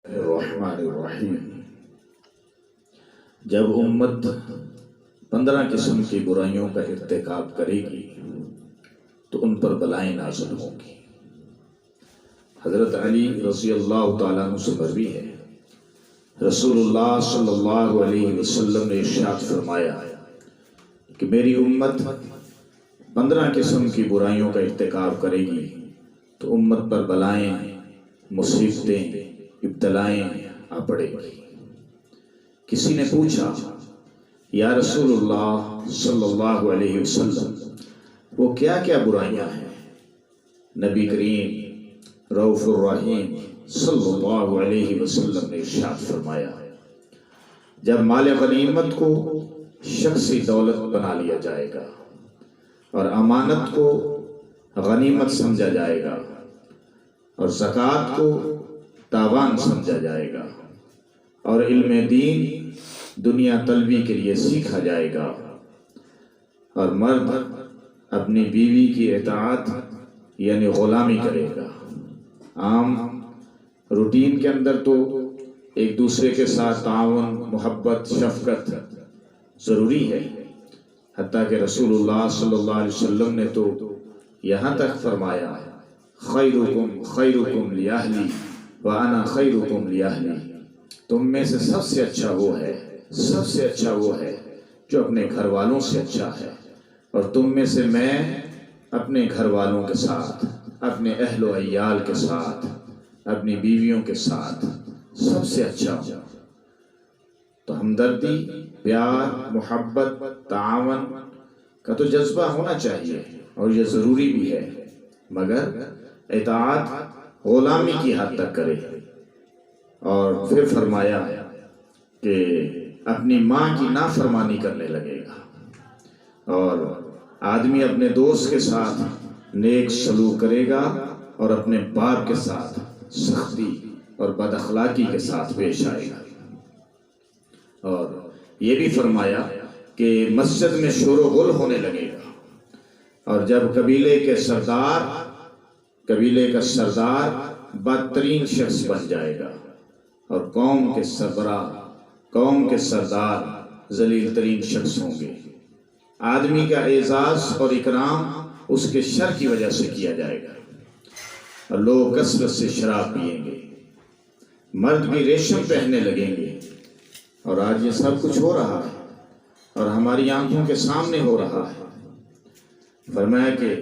الرحمن الرحیم۔ جب امت 15 قسم کی برائیوں کا ارتکاب کرے گی تو ان پر بلائیں نازل ہوں گی۔ حضرت علی رضی اللہ تعالیٰ عنہ سے مروی ہے، رسول اللہ صلی اللہ علیہ وسلم نے ارشاد فرمایا کہ میری امت 15 قسم کی برائیوں کا ارتکاب کرے گی تو امت پر بلائیں، مصیبتیں، ابتلائیں آ پڑے گی۔ کسی نے پوچھا یا رسول اللہ صلی اللہ علیہ وسلم وہ کیا کیا برائیاں ہیں؟ نبی کریم رؤوف الرحیم صلی اللہ علیہ وسلم نے ارشاد فرمایا، جب مال غنیمت کو شخصی دولت بنا لیا جائے گا اور امانت کو غنیمت سمجھا جائے گا اور زکوٰۃ کو تاوان سمجھا جائے گا اور علم دین دنیا طلبی کے لیے سیکھا جائے گا اور مرد اپنی بیوی کی اطاعت یعنی غلامی کرے گا۔ عام روٹین کے اندر تو ایک دوسرے کے ساتھ تعاون، محبت، شفقت ضروری ہے، حتیٰ کہ رسول اللہ صلی اللہ علیہ وسلم نے تو یہاں تک فرمایا خیرکم خیرکم لأہلی وَأَنَا خَيْرُكُمْ لِأَهْلِي، تم میں سے سب سے اچھا وہ ہے جو اپنے گھر والوں سے اچھا ہے، اور تم میں سے میں اپنے گھر والوں کے ساتھ، اپنے اہل و عیال کے ساتھ، اپنی بیویوں کے ساتھ سب سے اچھا ہوں۔ تو ہمدردی، پیار، محبت، تعاون کا تو جذبہ ہونا چاہیے اور یہ ضروری بھی ہے، مگر اطاعت غلامی کی حد تک کرے۔ اور پھر فرمایا کہ اپنی ماں کی نافرمانی کرنے لگے گا، اور آدمی اپنے دوست کے ساتھ نیک سلوک کرے گا اور اپنے باپ کے ساتھ سختی اور بد اخلاقی کے ساتھ پیش آئے گا۔ اور یہ بھی فرمایا کہ مسجد میں شور و غل ہونے لگے گا، اور جب قبیلے کا سردار بدترین شخص بن جائے گا اور قوم کے سربراہ، قوم کے سردار ذلیل ترین شخص ہوں گے، آدمی کا اعزاز اور اکرام اس کے شر کی وجہ سے کیا جائے گا، اور لوگ کثرت سے شراب پئیں گے، مرد بھی ریشم پہننے لگیں گے، اور آج یہ سب کچھ ہو رہا ہے اور ہماری آنکھوں کے سامنے ہو رہا ہے۔ فرمایا کہ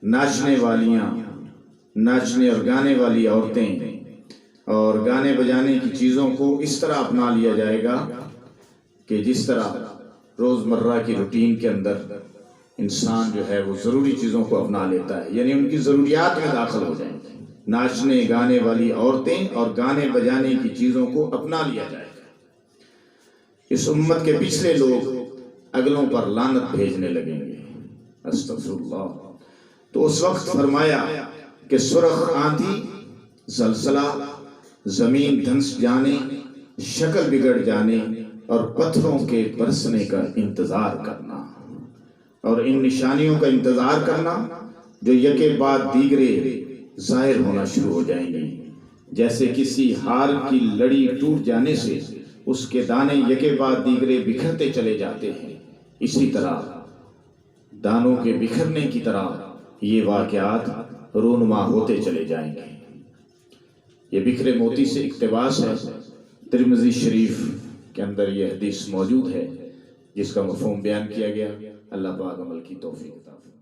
ناچنے اور گانے والی عورتیں اور گانے بجانے کی چیزوں کو اس طرح اپنا لیا جائے گا کہ جس طرح روزمرہ کی روٹین کے اندر انسان جو ہے وہ ضروری چیزوں کو اپنا لیتا ہے، یعنی ان کی ضروریات میں داخل ہو جائیں گے۔ ناچنے گانے والی عورتیں اور گانے بجانے کی چیزوں کو اپنا لیا جائے گا۔ اس امت کے پچھلے لوگ اگلوں پر لعنت بھیجنے لگیں گے، استغفر اللہ۔ تو اس وقت فرمایا کہ سرخ آندھی، زلزلہ، زمین دھنس جانے، شکل بگڑ جانے اور پتھروں کے برسنے کا انتظار کرنا، اور ان نشانیوں کا انتظار کرنا جو یکے بعد دیگرے ظاہر ہونا شروع ہو جائیں گی۔ جیسے کسی ہار کی لڑی ٹوٹ جانے سے اس کے دانے یکے بعد دیگرے بکھرتے چلے جاتے ہیں، اسی طرح دانوں کے بکھرنے کی طرح یہ واقعات رونما ہوتے چلے جائیں گے۔ یہ بکھرے موتی سے اقتباس ہے، ترمذی شریف کے اندر یہ حدیث موجود ہے جس کا مفہوم بیان کیا گیا۔ اللہ پاک عمل کی توفیق عطا فرمائے۔